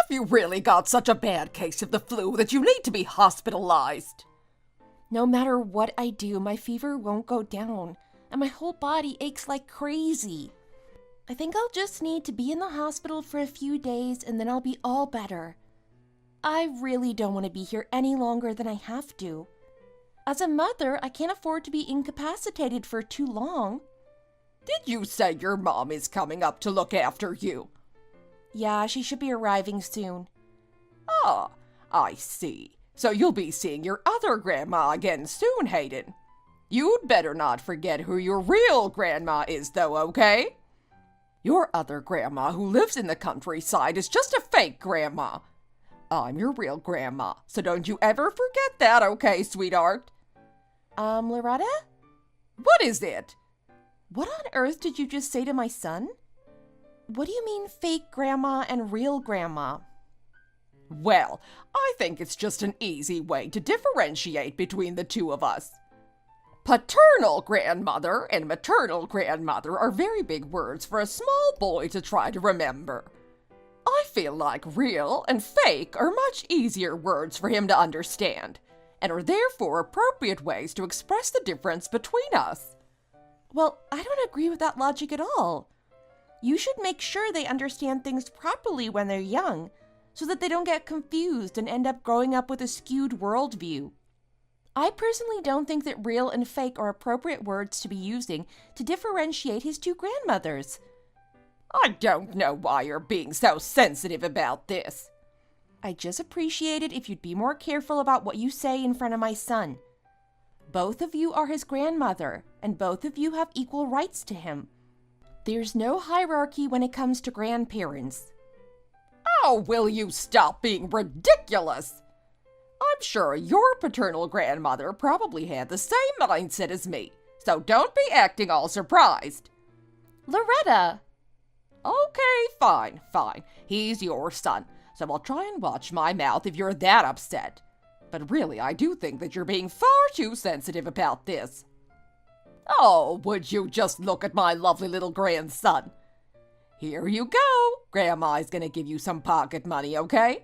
you really got such a bad case of the flu that you need to be hospitalized? No matter what I do, my fever won't go down, and my whole body aches like crazy. I think I'll just need to be in the hospital for a few days and then I'll be all better. I really don't want to be here any longer than I have to. As a mother, I can't afford to be incapacitated for too long. Did you say your mom is coming up to look after you? Yeah, she should be arriving soon. Ah, I see. So you'll be seeing your other grandma again soon, Hayden. You'd better not forget who your real grandma is, though, okay? Your other grandma who lives in the countryside is just a fake grandma. I'm your real grandma, so don't you ever forget that, okay, sweetheart? Loretta? What is it? What on earth did you just say to my son? What do you mean fake grandma and real grandma? Well, I think it's just an easy way to differentiate between the two of us. Paternal grandmother and maternal grandmother are very big words for a small boy to try to remember. I feel like real and fake are much easier words for him to understand, and are therefore appropriate ways to express the difference between us. Well, I don't agree with that logic at all. You should make sure they understand things properly when they're young, so that they don't get confused and end up growing up with a skewed worldview. I personally don't think that real and fake are appropriate words to be using to differentiate his two grandmothers. I don't know why you're being so sensitive about this. I just appreciate it if you'd be more careful about what you say in front of my son. Both of you are his grandmother, and both of you have equal rights to him. There's no hierarchy when it comes to grandparents. Oh, will you stop being ridiculous? I'm sure your paternal grandmother probably had the same mindset as me, so don't be acting all surprised. Loretta! Okay, fine. He's your son, so I'll try and watch my mouth if you're that upset. But really, I do think that you're being far too sensitive about this. Oh, would you just look at my lovely little grandson? Here you go. Grandma's gonna give you some pocket money, okay?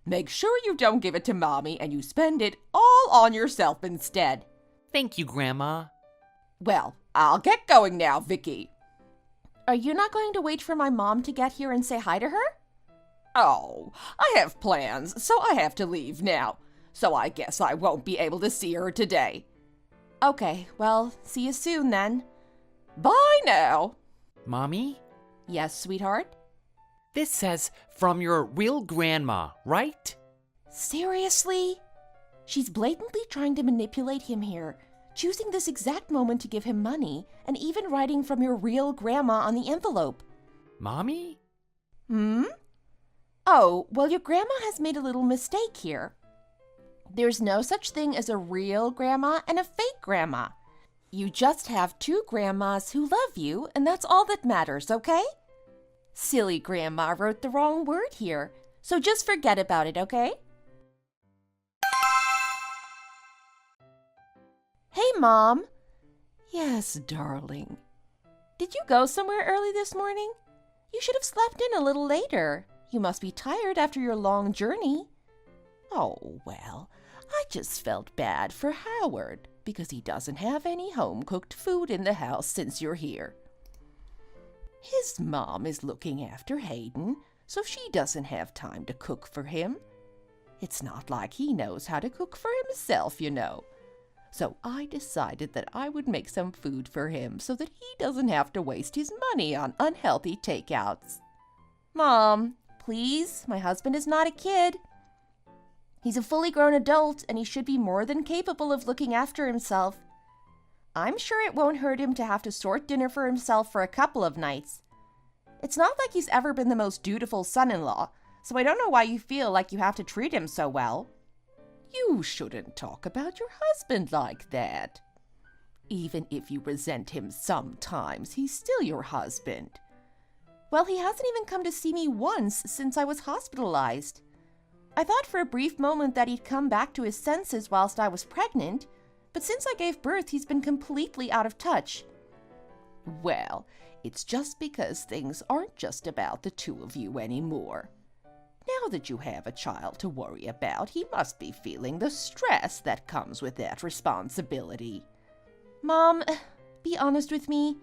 Make sure you don't give it to Mommy and you spend it all on yourself instead. Thank you, Grandma. Well, I'll get going now, Vicky. Are you not going to wait for my mom to get here and say hi to her? Oh, I have plans, so I have to leave now. So I guess I won't be able to see her today. Okay, well, see you soon then. Bye now. Mommy? Yes, sweetheart? This says, from your real grandma, right? Seriously? She's blatantly trying to manipulate him here, choosing this exact moment to give him money, and even writing from your real grandma on the envelope. Mommy? Oh, well, your grandma has made a little mistake here. There's no such thing as a real grandma and a fake grandma. You just have two grandmas who love you, and that's all that matters, okay? Silly grandma wrote the wrong word here, so just forget about it, okay? Hey, Mom. Yes, darling. Did you go somewhere early this morning? You should have slept in a little later. You must be tired after your long journey. Oh, well, I just felt bad for Howard because he doesn't have any home-cooked food in the house since you're here. His mom is looking after Hayden, so she doesn't have time to cook for him. It's not like he knows how to cook for himself, you know. So I decided that I would make some food for him so that he doesn't have to waste his money on unhealthy takeouts. Mom, please, my husband is not a kid. He's a fully grown adult, and he should be more than capable of looking after himself. I'm sure it won't hurt him to have to sort dinner for himself for a couple of nights. It's not like he's ever been the most dutiful son-in-law, so I don't know why you feel like you have to treat him so well. You shouldn't talk about your husband like that. Even if you resent him sometimes, he's still your husband. Well, he hasn't even come to see me once since I was hospitalized. I thought for a brief moment that he'd come back to his senses whilst I was pregnant, but since I gave birth, he's been completely out of touch. Well, it's just because things aren't just about the two of you anymore. Now that you have a child to worry about, he must be feeling the stress that comes with that responsibility. Mom, be honest with me.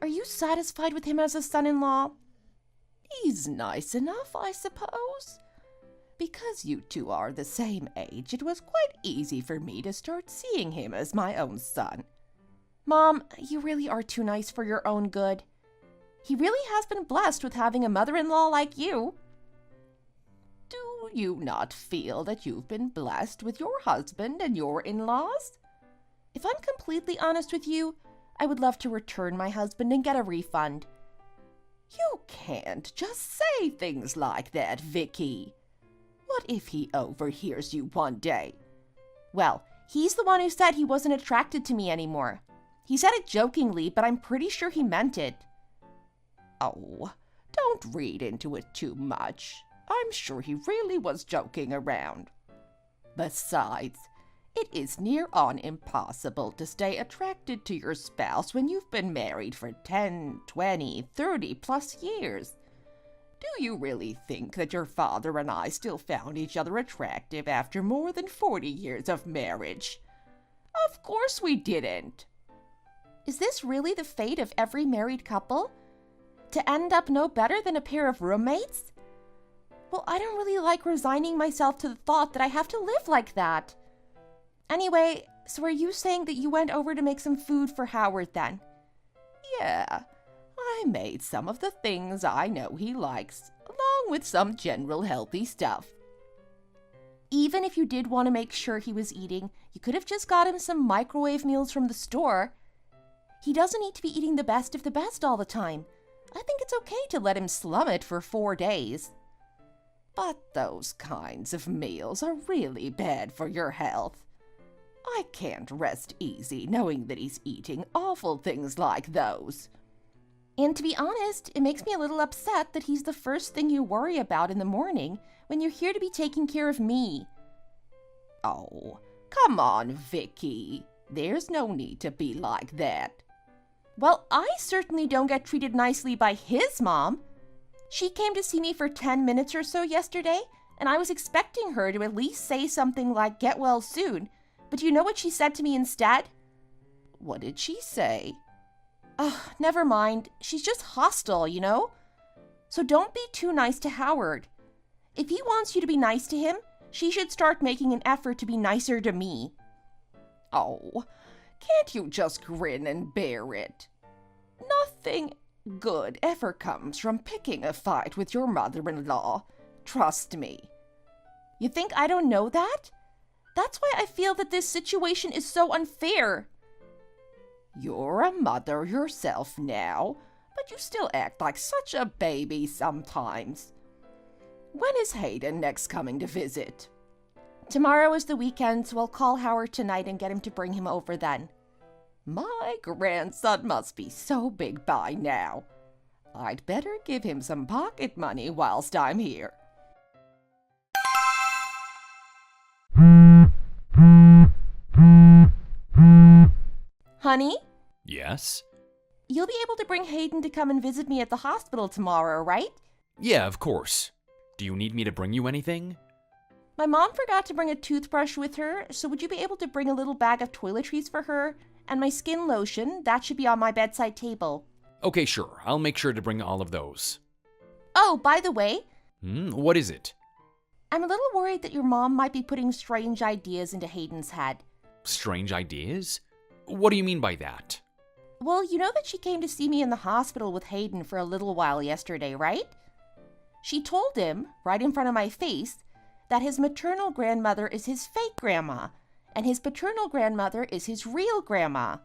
Are you satisfied with him as a son-in-law? He's nice enough, I suppose. Because you two are the same age, it was quite easy for me to start seeing him as my own son. Mom, you really are too nice for your own good. He really has been blessed with having a mother-in-law like you. Do you not feel that you've been blessed with your husband and your in-laws? If I'm completely honest with you, I would love to return my husband and get a refund. You can't just say things like that, Vicky. What if he overhears you one day? Well, he's the one who said he wasn't attracted to me anymore. He said it jokingly, but I'm pretty sure he meant it. Oh, don't read into it too much. I'm sure he really was joking around. Besides, it is near on impossible to stay attracted to your spouse when you've been married for 10, 20, 30 plus years. Do you really think that your father and I still found each other attractive after more than 40 years of marriage? Of course we didn't. Is this really the fate of every married couple? To end up no better than a pair of roommates? Well, I don't really like resigning myself to the thought that I have to live like that. Anyway, so are you saying that you went over to make some food for Howard then? Yeah, I made some of the things I know he likes, along with some general healthy stuff. Even if you did want to make sure he was eating, you could have just got him some microwave meals from the store. He doesn't need to be eating the best of the best all the time. I think it's okay to let him slum it for 4 days. But those kinds of meals are really bad for your health. I can't rest easy knowing that he's eating awful things like those. And to be honest, it makes me a little upset that he's the first thing you worry about in the morning when you're here to be taking care of me. Oh, come on, Vicky. There's no need to be like that. Well, I certainly don't get treated nicely by his mom. She came to see me for 10 minutes or so yesterday, and I was expecting her to at least say something like, "Get well soon." But do you know what she said to me instead? What did she say? Never mind. She's just hostile, you know? So don't be too nice to Howard. If he wants you to be nice to him, she should start making an effort to be nicer to me. Oh, can't you just grin and bear it? Nothing good ever comes from picking a fight with your mother-in-law. Trust me. You think I don't know that? That's why I feel that this situation is so unfair. You're a mother yourself now, but you still act like such a baby sometimes. When is Hayden next coming to visit? Tomorrow is the weekend, so I'll call Howard tonight and get him to bring him over then. My grandson must be so big by now. I'd better give him some pocket money whilst I'm here. Honey? Yes? You'll be able to bring Hayden to come and visit me at the hospital tomorrow, right? Yeah, of course. Do you need me to bring you anything? My mom forgot to bring a toothbrush with her, so would you be able to bring a little bag of toiletries for her? And my skin lotion, that should be on my bedside table. Okay, sure. I'll make sure to bring all of those. Oh, by the way... What is it? I'm a little worried that your mom might be putting strange ideas into Hayden's head. Strange ideas? What do you mean by that? Well, you know that she came to see me in the hospital with Hayden for a little while yesterday, right? She told him, right in front of my face, that his maternal grandmother is his fake grandma, and his paternal grandmother is his real grandma.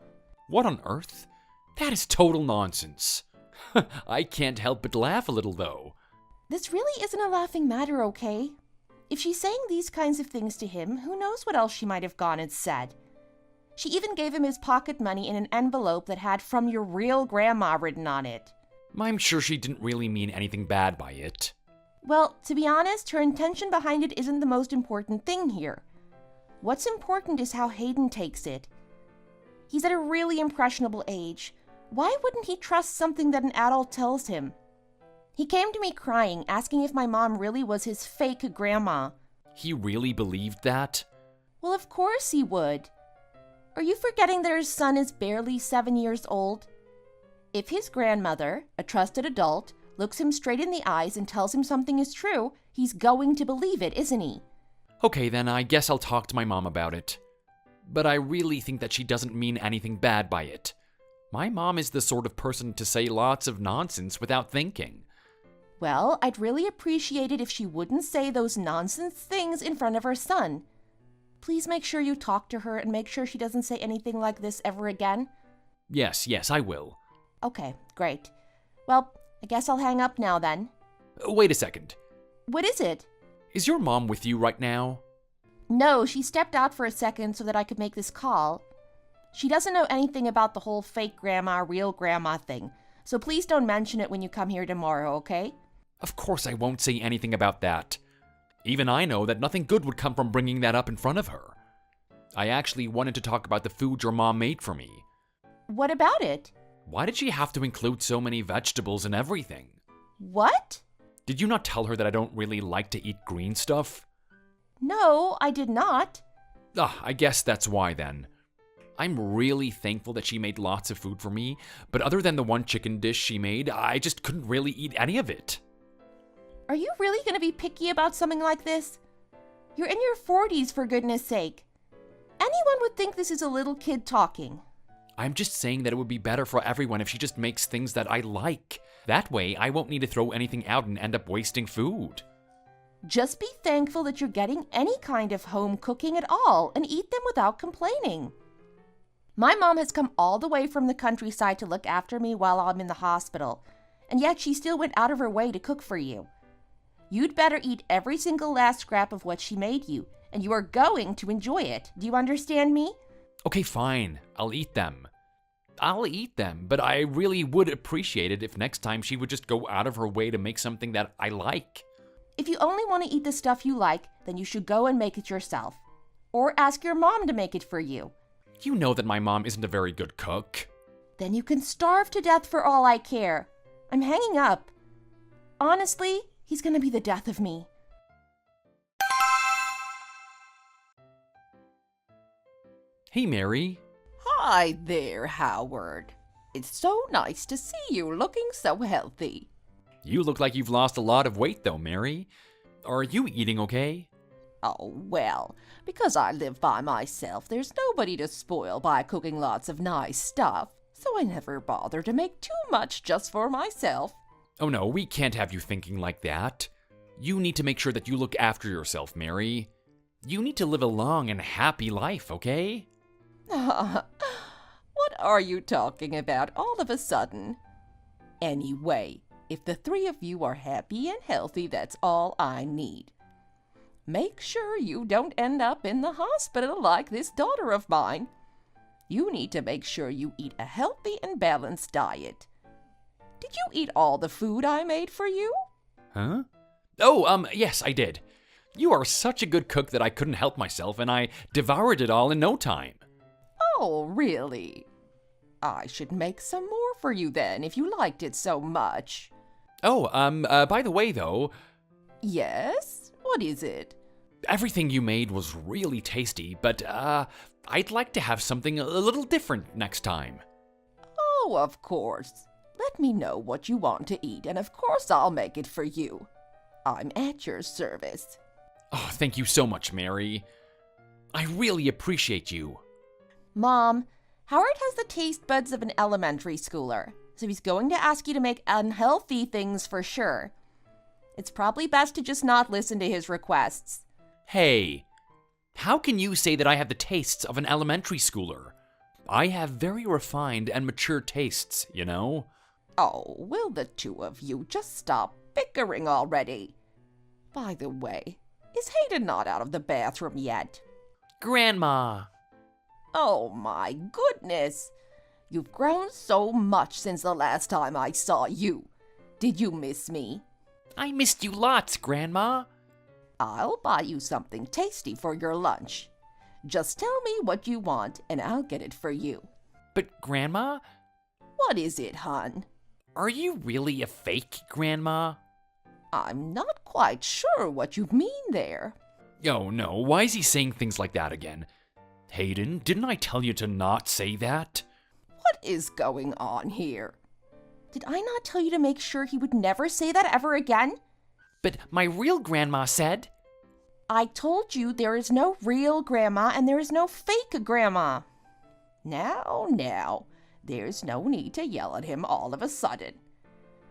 What on earth? That is total nonsense. I can't help but laugh a little, though. This really isn't a laughing matter, okay? If she's saying these kinds of things to him, who knows what else she might have gone and said. She even gave him his pocket money in an envelope that had "From your real grandma" written on it. I'm sure she didn't really mean anything bad by it. Well, to be honest, her intention behind it isn't the most important thing here. What's important is how Hayden takes it. He's at a really impressionable age. Why wouldn't he trust something that an adult tells him? He came to me crying, asking if my mom really was his fake grandma. He really believed that? Well, of course he would. Are you forgetting that his son is barely 7 years old? If his grandmother, a trusted adult, looks him straight in the eyes and tells him something is true, he's going to believe it, isn't he? Okay, then I guess I'll talk to my mom about it. But I really think that she doesn't mean anything bad by it. My mom is the sort of person to say lots of nonsense without thinking. Well, I'd really appreciate it if she wouldn't say those nonsense things in front of her son. Please make sure you talk to her and make sure she doesn't say anything like this ever again. Yes, I will. Okay, great. Well, I guess I'll hang up now then. Wait a second. What is it? Is your mom with you right now? No, she stepped out for a second so that I could make this call. She doesn't know anything about the whole fake grandma, real grandma thing, so please don't mention it when you come here tomorrow, okay? Of course I won't say anything about that. Even I know that nothing good would come from bringing that up in front of her. I actually wanted to talk about the food your mom made for me. What about it? Why did she have to include so many vegetables and everything? What? Did you not tell her that I don't really like to eat green stuff? No, I did not. I guess that's why then. I'm really thankful that she made lots of food for me, but other than the one chicken dish she made, I just couldn't really eat any of it. Are you really going to be picky about something like this? You're in your 40s, for goodness sake. Anyone would think this is a little kid talking. I'm just saying that it would be better for everyone if she just makes things that I like. That way, I won't need to throw anything out and end up wasting food. Just be thankful that you're getting any kind of home cooking at all and eat them without complaining. My mom has come all the way from the countryside to look after me while I'm in the hospital, and yet she still went out of her way to cook for you. You'd better eat every single last scrap of what she made you, and you are going to enjoy it. Do you understand me? Okay, fine. I'll eat them. But I really would appreciate it if next time she would just go out of her way to make something that I like. If you only want to eat the stuff you like, then you should go and make it yourself. Or ask your mom to make it for you. You know that my mom isn't a very good cook. Then you can starve to death for all I care. I'm hanging up. Honestly, he's gonna be the death of me. Hey, Mary. Hi there, Howard. It's so nice to see you looking so healthy. You look like you've lost a lot of weight, though, Mary. Are you eating okay? Oh, well, because I live by myself, there's nobody to spoil by cooking lots of nice stuff, so I never bother to make too much just for myself. Oh no, we can't have you thinking like that. You need to make sure that you look after yourself, Mary. You need to live a long and happy life, okay? What are you talking about all of a sudden? Anyway, if the three of you are happy and healthy, that's all I need. Make sure you don't end up in the hospital like this daughter of mine. You need to make sure you eat a healthy and balanced diet. Did you eat all the food I made for you? Huh? Oh, yes, I did. You are such a good cook that I couldn't help myself, and I devoured it all in no time. Oh, really? I should make some more for you then, if you liked it so much. Oh, by the way, though... Yes? What is it? Everything you made was really tasty, but, I'd like to have something a little different next time. Oh, of course. Let me know what you want to eat, and of course I'll make it for you. I'm at your service. Oh, thank you so much, Mary. I really appreciate you. Mom, Howard has the taste buds of an elementary schooler, so he's going to ask you to make unhealthy things for sure. It's probably best to just not listen to his requests. Hey, how can you say that I have the tastes of an elementary schooler? I have very refined and mature tastes, you know? Oh, will the two of you just stop bickering already? By the way, is Hayden not out of the bathroom yet? Grandma! Oh my goodness! You've grown so much since the last time I saw you. Did you miss me? I missed you lots, Grandma. I'll buy you something tasty for your lunch. Just tell me what you want and I'll get it for you. But, Grandma, What is it, hon? Are you really a fake grandma? I'm not quite sure what you mean there. Oh no, why is he saying things like that again? Hayden, didn't I tell you to not say that? What is going on here? Did I not tell you to make sure he would never say that ever again? But my real grandma said... I told you there is no real grandma and there is no fake grandma. Now, there's no need to yell at him all of a sudden.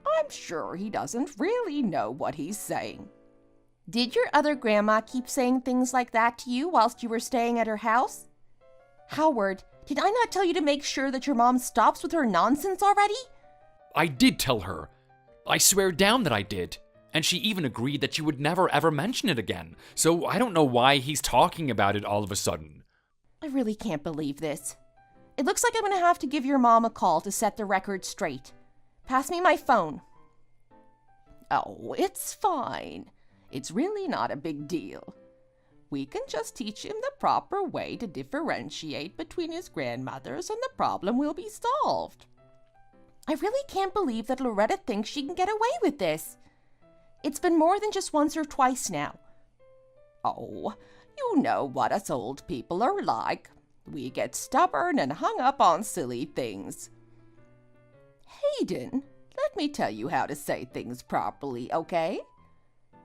I'm sure he doesn't really know what he's saying. Did your other grandma keep saying things like that to you whilst you were staying at her house? Howard, did I not tell you to make sure that your mom stops with her nonsense already? I did tell her. I swear down that I did. And she even agreed that she would never ever mention it again. So I don't know why he's talking about it all of a sudden. I really can't believe this. It looks like I'm going to have to give your mom a call to set the record straight. Pass me my phone. Oh, it's fine. It's really not a big deal. We can just teach him the proper way to differentiate between his grandmothers and the problem will be solved. I really can't believe that Loretta thinks she can get away with this. It's been more than just once or twice now. Oh, you know what us old people are like. We get stubborn and hung up on silly things. Hayden, let me tell you how to say things properly, okay?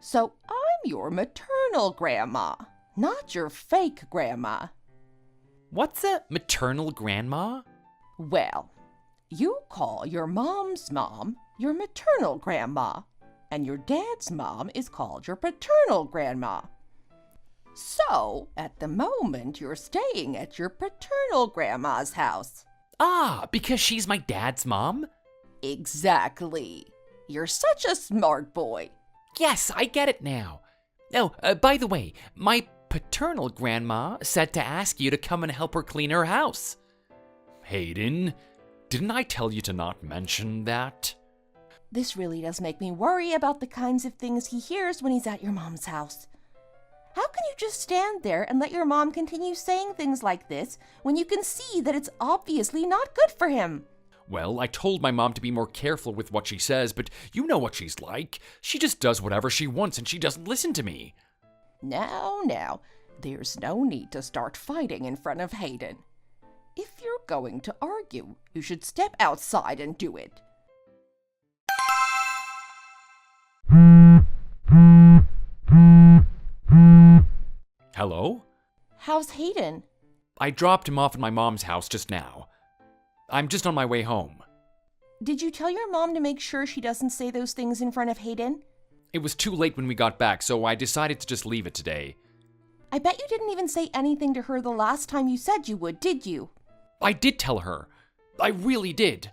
So I'm your maternal grandma, not your fake grandma. What's a maternal grandma? Well, you call your mom's mom your maternal grandma, and your dad's mom is called your paternal grandma. So, at the moment, you're staying at your paternal grandma's house. Ah, because she's my dad's mom? Exactly. You're such a smart boy. Yes, I get it now. Oh, by the way, my paternal grandma said to ask you to come and help her clean her house. Hayden, didn't I tell you to not mention that? This really does make me worry about the kinds of things he hears when he's at your mom's house. How can you just stand there and let your mom continue saying things like this when you can see that it's obviously not good for him? Well, I told my mom to be more careful with what she says, but you know what she's like. She just does whatever she wants and she doesn't listen to me. Now, there's no need to start fighting in front of Hayden. If you're going to argue, you should step outside and do it. Hello? How's Hayden? I dropped him off at my mom's house just now. I'm just on my way home. Did you tell your mom to make sure she doesn't say those things in front of Hayden? It was too late when we got back, so I decided to just leave it today. I bet you didn't even say anything to her the last time you said you would, did you? I did tell her. I really did.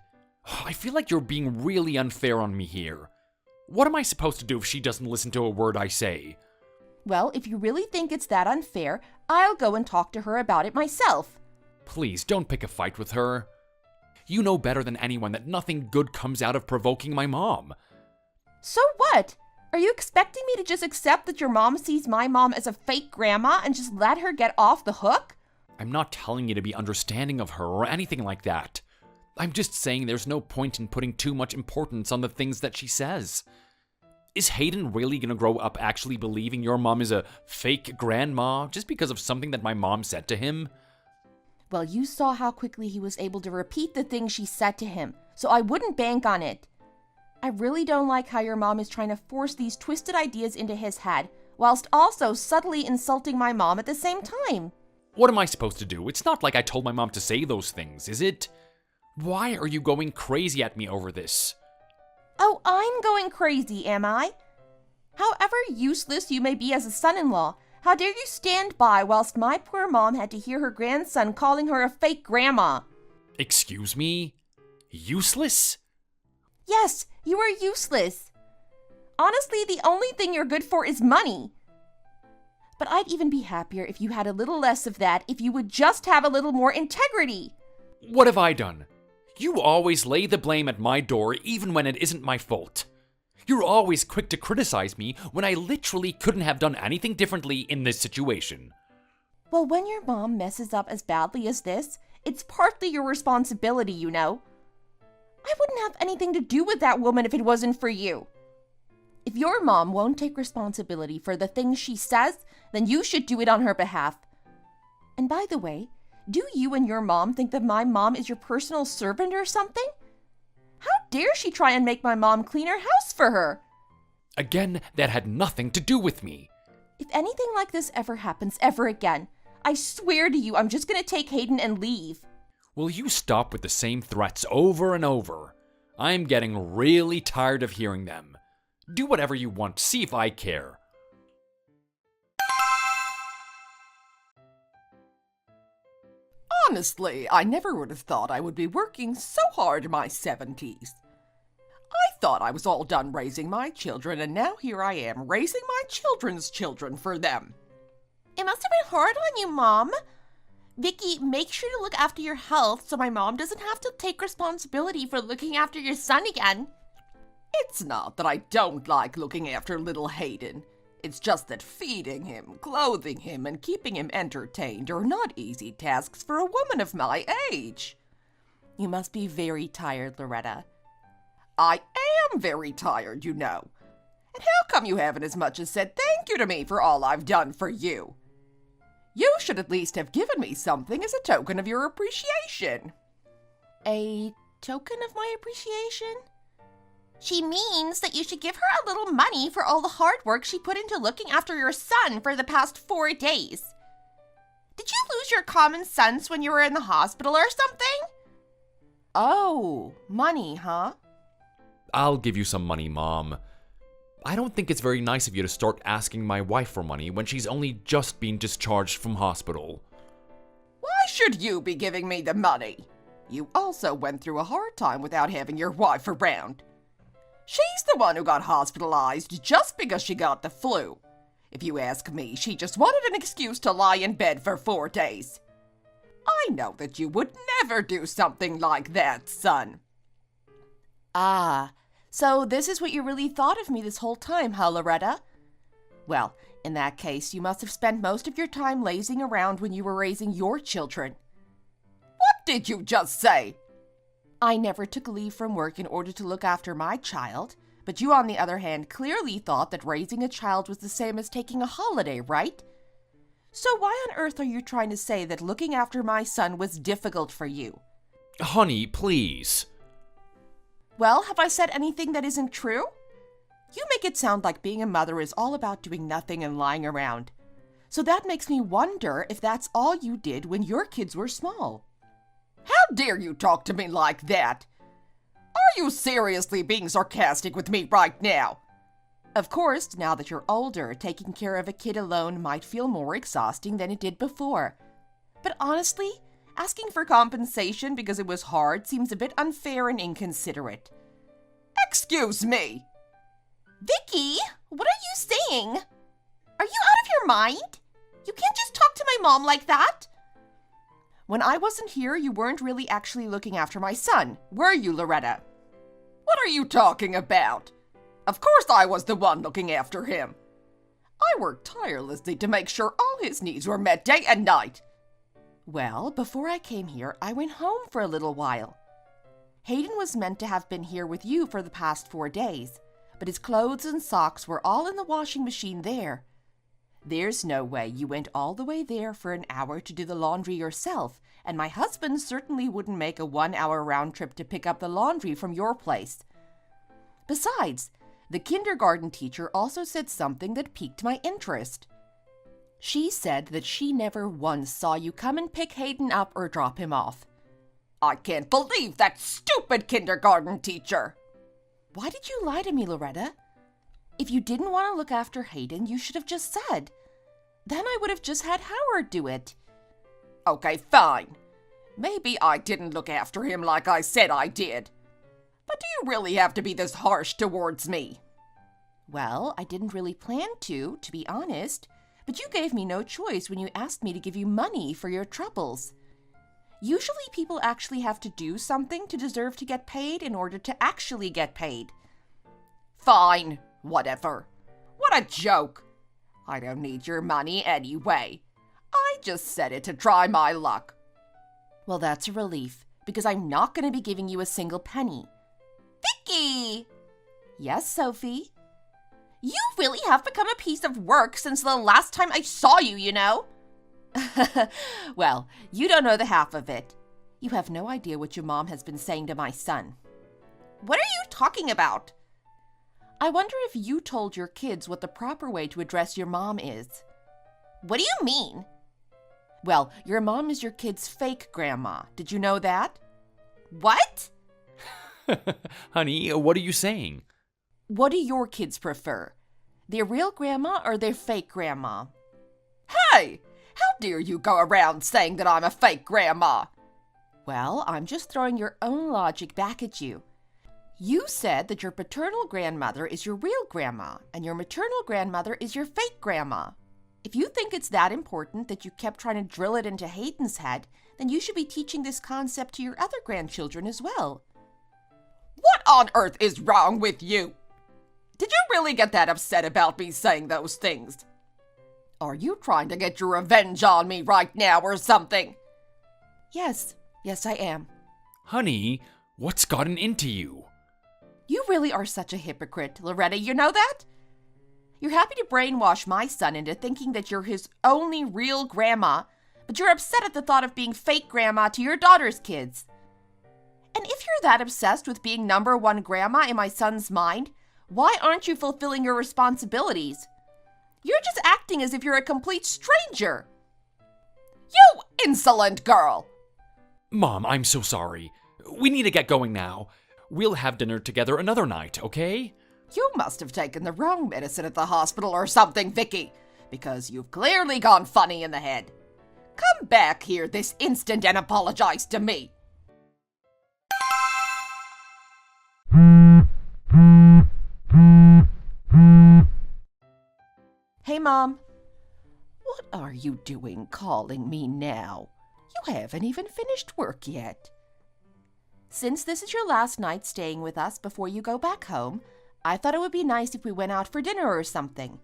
I feel like you're being really unfair on me here. What am I supposed to do if she doesn't listen to a word I say? Well, if you really think it's that unfair, I'll go and talk to her about it myself. Please, don't pick a fight with her. You know better than anyone that nothing good comes out of provoking my mom. So what? Are you expecting me to just accept that your mom sees my mom as a fake grandma and just let her get off the hook? I'm not telling you to be understanding of her or anything like that. I'm just saying there's no point in putting too much importance on the things that she says. Is Hayden really gonna grow up actually believing your mom is a fake grandma just because of something that my mom said to him? Well, you saw how quickly he was able to repeat the things she said to him, so I wouldn't bank on it. I really don't like how your mom is trying to force these twisted ideas into his head, whilst also subtly insulting my mom at the same time. What am I supposed to do? It's not like I told my mom to say those things, is it? Why are you going crazy at me over this? Oh, I'm going crazy, am I? However useless you may be as a son-in-law, how dare you stand by whilst my poor mom had to hear her grandson calling her a fake grandma? Excuse me? Useless? Yes, you are useless. Honestly, the only thing you're good for is money. But I'd even be happier if you had a little less of that, if you would just have a little more integrity. What have I done? You always lay the blame at my door even when it isn't my fault. You're always quick to criticize me when I literally couldn't have done anything differently in this situation. Well, when your mom messes up as badly as this, it's partly your responsibility, you know. I wouldn't have anything to do with that woman if it wasn't for you. If your mom won't take responsibility for the things she says, then you should do it on her behalf. And by the way, do you and your mom think that my mom is your personal servant or something? How dare she try and make my mom clean her house for her? Again, that had nothing to do with me. If anything like this ever happens ever again, I swear to you I'm just gonna take Hayden and leave. Will you stop with the same threats over and over? I'm getting really tired of hearing them. Do whatever you want, see if I care. Honestly, I never would have thought I would be working so hard in my 70s. I thought I was all done raising my children, and now here I am raising my children's children for them. It must have been hard on you, Mom. Vicky, make sure to look after your health so my mom doesn't have to take responsibility for looking after your son again. It's not that I don't like looking after little Hayden. It's just that feeding him, clothing him, and keeping him entertained are not easy tasks for a woman of my age. You must be very tired, Loretta. I am very tired, you know. And how come you haven't as much as said thank you to me for all I've done for you? You should at least have given me something as a token of your appreciation. A token of my appreciation? She means that you should give her a little money for all the hard work she put into looking after your son for the past 4 days. Did you lose your common sense when you were in the hospital or something? Oh, money, huh? I'll give you some money, Mom. I don't think it's very nice of you to start asking my wife for money when she's only just been discharged from hospital. Why should you be giving me the money? You also went through a hard time without having your wife around. She's the one who got hospitalized just because she got the flu. If you ask me, she just wanted an excuse to lie in bed for 4 days. I know that you would never do something like that, son. Ah, so this is what you really thought of me this whole time, huh, Loretta? Well, in that case, you must have spent most of your time lazing around when you were raising your children. What did you just say? I never took leave from work in order to look after my child, but you, on the other hand, clearly thought that raising a child was the same as taking a holiday, right? So why on earth are you trying to say that looking after my son was difficult for you? Honey, please. Well, have I said anything that isn't true? You make it sound like being a mother is all about doing nothing and lying around. So that makes me wonder if that's all you did when your kids were small. How dare you talk to me like that? Are you seriously being sarcastic with me right now? Of course, now that you're older, taking care of a kid alone might feel more exhausting than it did before. But honestly, asking for compensation because it was hard seems a bit unfair and inconsiderate. Excuse me! Vicky, what are you saying? Are you out of your mind? You can't just talk to my mom like that. When I wasn't here, you weren't really actually looking after my son, were you, Loretta? What are you talking about? Of course I was the one looking after him. I worked tirelessly to make sure all his needs were met day and night. Well, before I came here, I went home for a little while. Hayden was meant to have been here with you for the past 4 days, but his clothes and socks were all in the washing machine there. There's no way you went all the way there for an hour to do the laundry yourself, and my husband certainly wouldn't make a 1-hour round trip to pick up the laundry from your place. Besides, the kindergarten teacher also said something that piqued my interest. She said that she never once saw you come and pick Hayden up or drop him off. I can't believe that stupid kindergarten teacher! Why did you lie to me, Loretta? If you didn't want to look after Hayden, you should have just said. Then I would have just had Howard do it. Okay, fine. Maybe I didn't look after him like I said I did. But do you really have to be this harsh towards me? Well, I didn't really plan to be honest. But you gave me no choice when you asked me to give you money for your troubles. Usually people actually have to do something to deserve to get paid in order to actually get paid. Fine, whatever. What a joke. I don't need your money anyway. I just said it to try my luck. Well, that's a relief, because I'm not going to be giving you a single penny. Vicky! Yes, Sophie? You really have become a piece of work since the last time I saw you, you know? Well, you don't know the half of it. You have no idea what your mom has been saying to my son. What are you talking about? I wonder if you told your kids what the proper way to address your mom is. What do you mean? Well, your mom is your kid's fake grandma. Did you know that? What? Honey, what are you saying? What do your kids prefer? Their real grandma or their fake grandma? Hey! How dare you go around saying that I'm a fake grandma? Well, I'm just throwing your own logic back at you. You said that your paternal grandmother is your real grandma, and your maternal grandmother is your fake grandma. If you think it's that important that you kept trying to drill it into Hayden's head, then you should be teaching this concept to your other grandchildren as well. What on earth is wrong with you? Did you really get that upset about me saying those things? Are you trying to get your revenge on me right now or something? Yes, I am. Honey, what's gotten into you? You really are such a hypocrite, Loretta, you know that? You're happy to brainwash my son into thinking that you're his only real grandma, but you're upset at the thought of being fake grandma to your daughter's kids. And if you're that obsessed with being number one grandma in my son's mind, why aren't you fulfilling your responsibilities? You're just acting as if you're a complete stranger. You insolent girl! Mom, I'm so sorry. We need to get going now. We'll have dinner together another night, okay? You must have taken the wrong medicine at the hospital or something, Vicky, because you've clearly gone funny in the head. Come back here this instant and apologize to me. Hey, Mom. What are you doing calling me now? You haven't even finished work yet. Since this is your last night staying with us before you go back home, I thought it would be nice if we went out for dinner or something.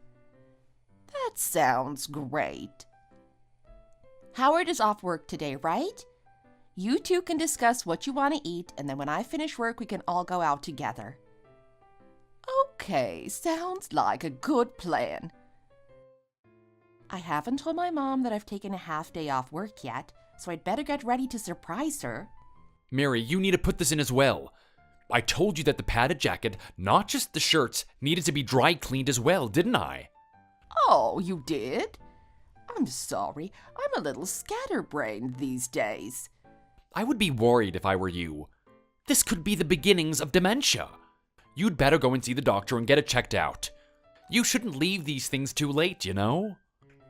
That sounds great. Howard is off work today, right? You two can discuss what you want to eat, and then when I finish work, we can all go out together. Okay, sounds like a good plan. I haven't told my mom that I've taken a half day off work yet, so I'd better get ready to surprise her. Mary, you need to put this in as well. I told you that the padded jacket, not just the shirts, needed to be dry cleaned as well, didn't I? Oh, you did? I'm sorry. I'm a little scatterbrained these days. I would be worried if I were you. This could be the beginnings of dementia. You'd better go and see the doctor and get it checked out. You shouldn't leave these things too late, you know?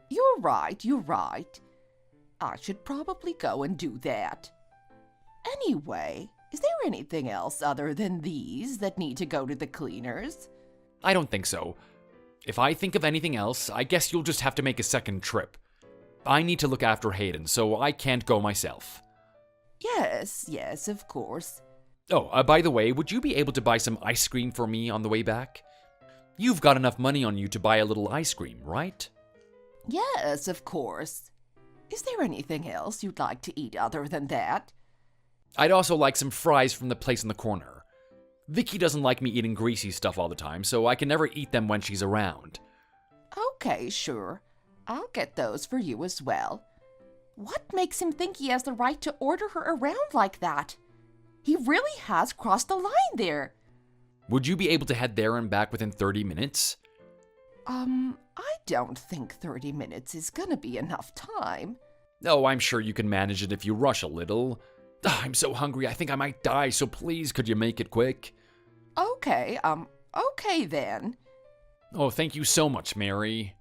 You're right. I should probably go and do that. Anyway, is there anything else other than these that need to go to the cleaners? I don't think so. If I think of anything else, I guess you'll just have to make a second trip. I need to look after Hayden, so I can't go myself. Yes, of course. Oh, by the way, would you be able to buy some ice cream for me on the way back? You've got enough money on you to buy a little ice cream, right? Yes, of course. Is there anything else you'd like to eat other than that? I'd also like some fries from the place in the corner. Vicky doesn't like me eating greasy stuff all the time, so I can never eat them when she's around. Okay, sure. I'll get those for you as well. What makes him think he has the right to order her around like that? He really has crossed the line there. Would you be able to head there and back within 30 minutes? I don't think 30 minutes is gonna be enough time. Oh, I'm sure you can manage it if you rush a little. I'm so hungry, I think I might die, so please, could you make it quick? Okay then. Oh, thank you so much, Mary.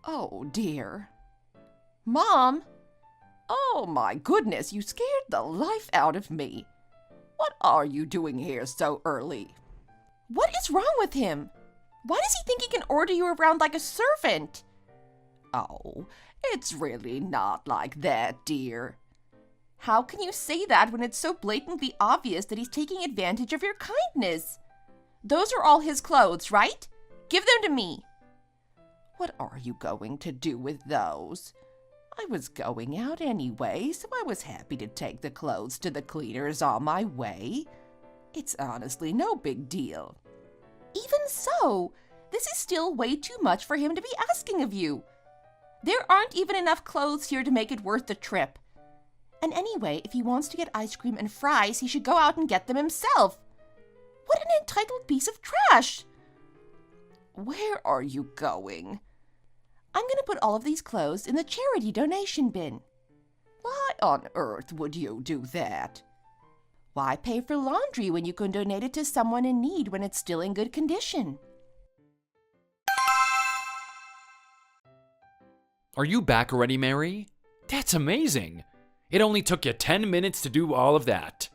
Oh, dear. Mom! Oh, my goodness, you scared the life out of me. What are you doing here so early? What is wrong with him? Why does he think he can order you around like a servant? Oh, it's really not like that, dear. How can you say that when it's so blatantly obvious that he's taking advantage of your kindness? Those are all his clothes, right? Give them to me. What are you going to do with those? I was going out anyway, so I was happy to take the clothes to the cleaners on my way. It's honestly no big deal. Even so, this is still way too much for him to be asking of you. There aren't even enough clothes here to make it worth the trip. And anyway, if he wants to get ice cream and fries, he should go out and get them himself. What an entitled piece of trash! Where are you going? I'm going to put all of these clothes in the charity donation bin. Why on earth would you do that? Why pay for laundry when you can donate it to someone in need when it's still in good condition? Are you back already, Mary? That's amazing. It only took you 10 minutes to do all of that.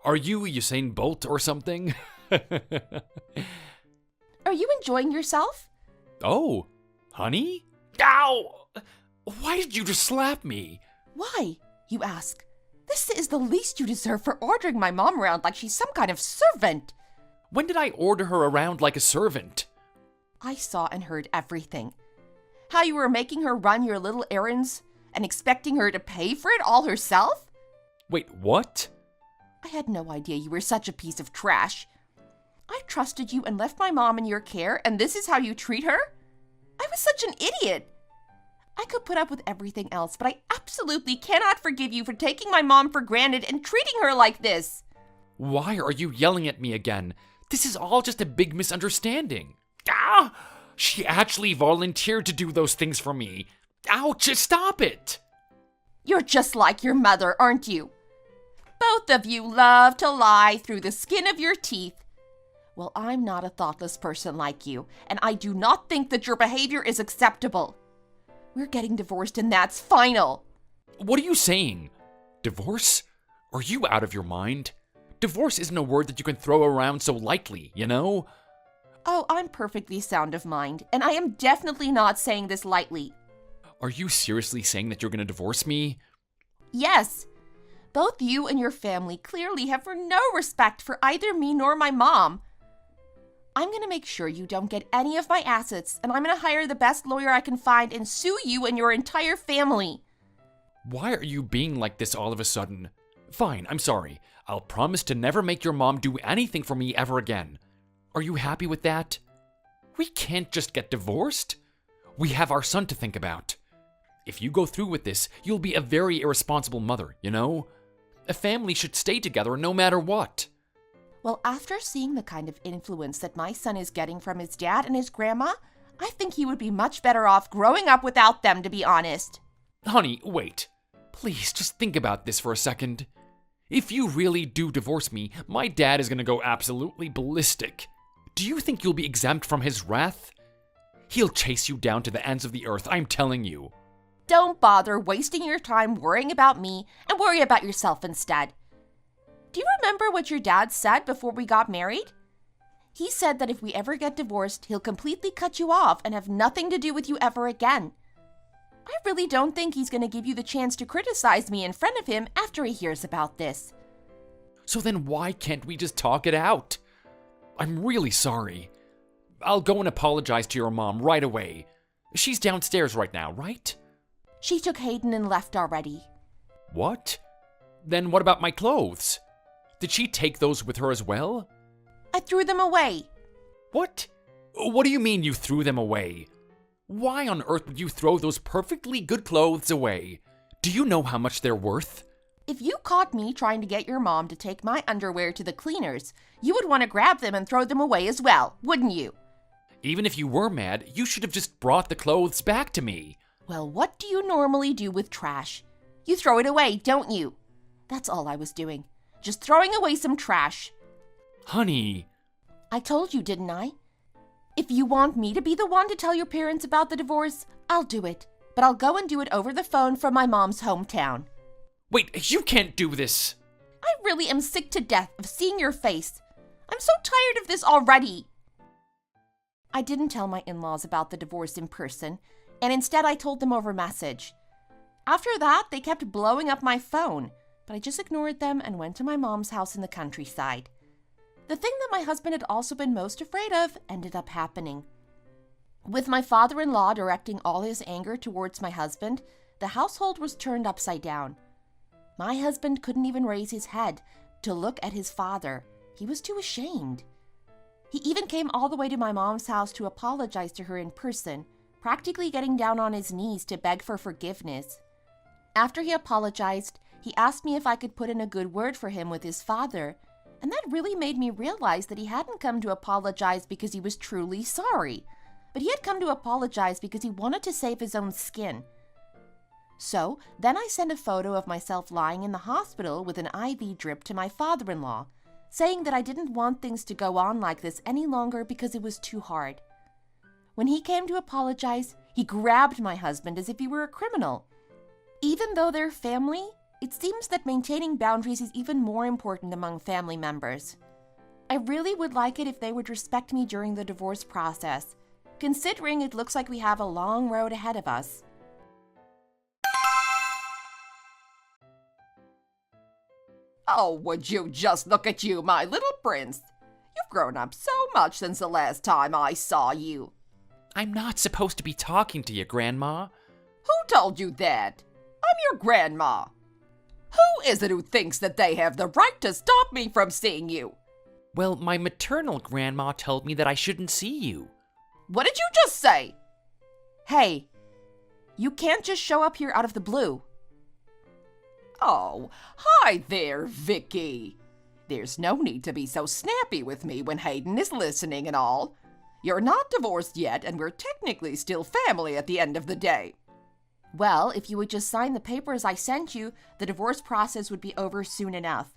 Are you Usain Bolt or something? Are you enjoying yourself? Oh, honey? Ow! Why did you just slap me? Why, you ask? This is the least you deserve for ordering my mom around like she's some kind of servant. When did I order her around like a servant? I saw and heard everything. How you were making her run your little errands and expecting her to pay for it all herself? Wait, what? I had no idea you were such a piece of trash. I trusted you and left my mom in your care, and this is how you treat her? I was such an idiot. I could put up with everything else, but I absolutely cannot forgive you for taking my mom for granted and treating her like this. Why are you yelling at me again? This is all just a big misunderstanding. Ah! She actually volunteered to do those things for me. Ouch, stop it! You're just like your mother, aren't you? Both of you love to lie through the skin of your teeth. Well, I'm not a thoughtless person like you, and I do not think that your behavior is acceptable. We're getting divorced and that's final. What are you saying? Divorce? Are you out of your mind? Divorce isn't a word that you can throw around so lightly, you know? Oh, I'm perfectly sound of mind, and I am definitely not saying this lightly. Are you seriously saying that you're gonna divorce me? Yes. Both you and your family clearly have no respect for either me nor my mom. I'm going to make sure you don't get any of my assets, and I'm going to hire the best lawyer I can find and sue you and your entire family. Why are you being like this all of a sudden? Fine, I'm sorry. I'll promise to never make your mom do anything for me ever again. Are you happy with that? We can't just get divorced. We have our son to think about. If you go through with this, you'll be a very irresponsible mother, you know? A family should stay together no matter what. Well, after seeing the kind of influence that my son is getting from his dad and his grandma, I think he would be much better off growing up without them, to be honest. Honey, wait. Please, just think about this for a second. If you really do divorce me, my dad is gonna go absolutely ballistic. Do you think you'll be exempt from his wrath? He'll chase you down to the ends of the earth, I'm telling you. Don't bother wasting your time worrying about me and worry about yourself instead. Do you remember what your dad said before we got married? He said that if we ever get divorced, he'll completely cut you off and have nothing to do with you ever again. I really don't think he's going to give you the chance to criticize me in front of him after he hears about this. So then why can't we just talk it out? I'm really sorry. I'll go and apologize to your mom right away. She's downstairs right now, right? She took Hayden and left already. What? Then what about my clothes? Did she take those with her as well? I threw them away. What? What do you mean you threw them away? Why on earth would you throw those perfectly good clothes away? Do you know how much they're worth? If you caught me trying to get your mom to take my underwear to the cleaners, you would want to grab them and throw them away as well, wouldn't you? Even if you were mad, you should have just brought the clothes back to me. Well, what do you normally do with trash? You throw it away, don't you? That's all I was doing. Just throwing away some trash. Honey. I told you, didn't I? If you want me to be the one to tell your parents about the divorce, I'll do it. But I'll go and do it over the phone from my mom's hometown. Wait, you can't do this. I really am sick to death of seeing your face. I'm so tired of this already. I didn't tell my in-laws about the divorce in person, and instead I told them over message. After that, they kept blowing up my phone, but I just ignored them and went to my mom's house in the countryside. The thing that my husband had also been most afraid of ended up happening. With my father-in-law directing all his anger towards my husband, the household was turned upside down. My husband couldn't even raise his head to look at his father. He was too ashamed. He even came all the way to my mom's house to apologize to her in person, practically getting down on his knees to beg for forgiveness. After he apologized, he asked me if I could put in a good word for him with his father, and that really made me realize that he hadn't come to apologize because he was truly sorry, but he had come to apologize because he wanted to save his own skin. So then I sent a photo of myself lying in the hospital with an IV drip to my father-in-law, saying that I didn't want things to go on like this any longer because it was too hard. When he came to apologize, he grabbed my husband as if he were a criminal. Even though they're family, it seems that maintaining boundaries is even more important among family members. I really would like it if they would respect me during the divorce process, considering it looks like we have a long road ahead of us. Oh, would you just look at you, my little prince? You've grown up so much since the last time I saw you. I'm not supposed to be talking to you, Grandma. Who told you that? I'm your grandma. Who is it who thinks that they have the right to stop me from seeing you? Well, my maternal grandma told me that I shouldn't see you. What did you just say? Hey, you can't just show up here out of the blue. Oh, hi there, Vicky. There's no need to be so snappy with me when Hayden is listening and all. You're not divorced yet, and we're technically still family at the end of the day. Well, if you would just sign the papers I sent you, the divorce process would be over soon enough.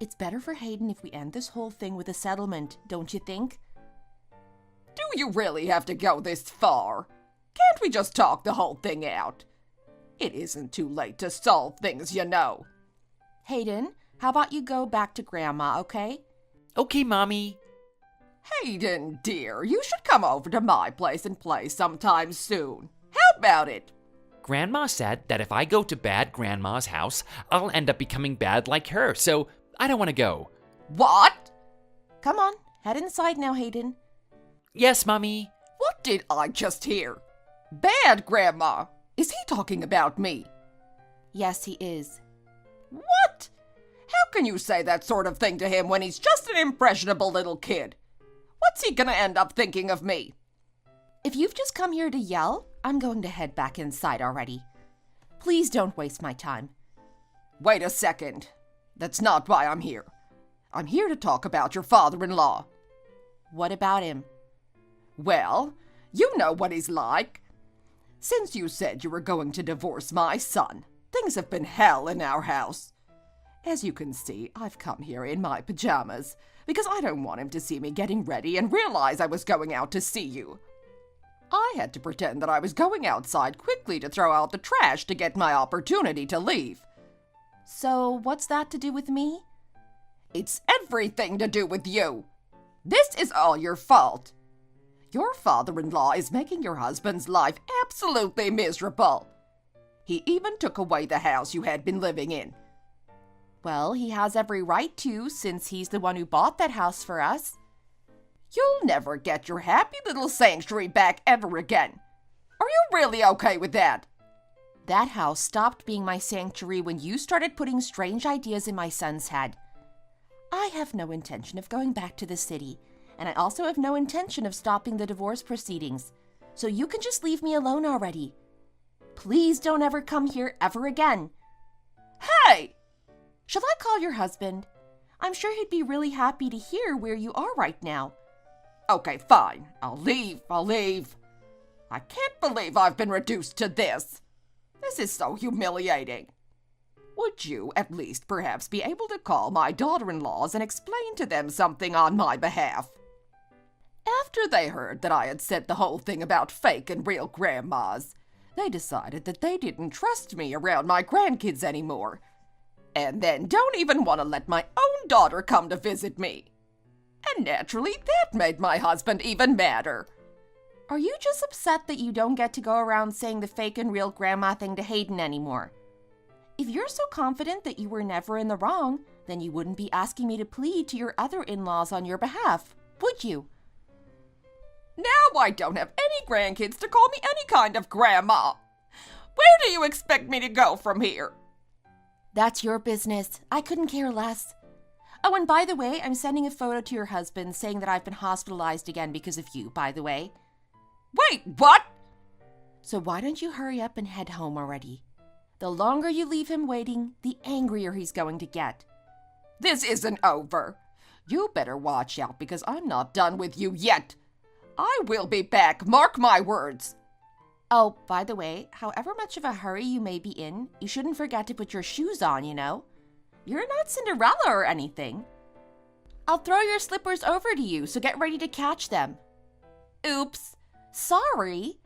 It's better for Hayden if we end this whole thing with a settlement, don't you think? Do you really have to go this far? Can't we just talk the whole thing out? It isn't too late to solve things, you know. Hayden, how about you go back to Grandma, okay? Okay, Mommy. Hayden, dear, you should come over to my place and play sometime soon. How about it? Grandma said that if I go to bad Grandma's house, I'll end up becoming bad like her, so I don't want to go. What? Come on, head inside now, Hayden. Yes, Mommy. What did I just hear? Bad Grandma? Is he talking about me? Yes, he is. What? How can you say that sort of thing to him when he's just an impressionable little kid? What's he gonna end up thinking of me? If you've just come here to yell, I'm going to head back inside already. Please don't waste my time. Wait a second. That's not why I'm here. I'm here to talk about your father-in-law. What about him? Well, you know what he's like. Since you said you were going to divorce my son, things have been hell in our house. As you can see, I've come here in my pajamas because I don't want him to see me getting ready and realize I was going out to see you. I had to pretend that I was going outside quickly to throw out the trash to get my opportunity to leave. So, what's that to do with me? It's everything to do with you. This is all your fault. Your father-in-law is making your husband's life absolutely miserable. He even took away the house you had been living in. Well, he has every right to, since he's the one who bought that house for us. You'll never get your happy little sanctuary back ever again. Are you really okay with that? That house stopped being my sanctuary when you started putting strange ideas in my son's head. I have no intention of going back to the city, and I also have no intention of stopping the divorce proceedings, so you can just leave me alone already. Please don't ever come here ever again. Hey! Shall I call your husband? I'm sure he'd be really happy to hear where you are right now. Okay, fine. I'll leave. I can't believe I've been reduced to this. This is so humiliating. Would you at least perhaps be able to call my daughter-in-laws and explain to them something on my behalf? After they heard that I had said the whole thing about fake and real grandmas, they decided that they didn't trust me around my grandkids anymore. And then don't even want to let my own daughter come to visit me. And naturally, that made my husband even madder. Are you just upset that you don't get to go around saying the fake and real grandma thing to Hayden anymore? If you're so confident that you were never in the wrong, then you wouldn't be asking me to plead to your other in-laws on your behalf, would you? Now I don't have any grandkids to call me any kind of grandma. Where do you expect me to go from here? That's your business. I couldn't care less. Oh, and by the way, I'm sending a photo to your husband saying that I've been hospitalized again because of you, by the way. Wait, what? So why don't you hurry up and head home already? The longer you leave him waiting, the angrier he's going to get. This isn't over. You better watch out because I'm not done with you yet. I will be back, mark my words. Oh, by the way, however much of a hurry you may be in, you shouldn't forget to put your shoes on, you know? You're not Cinderella or anything. I'll throw your slippers over to you, so get ready to catch them. Oops. Sorry.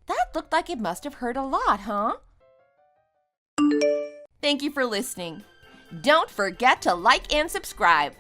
That looked like it must have hurt a lot, huh? Thank you for listening. Don't forget to like and subscribe.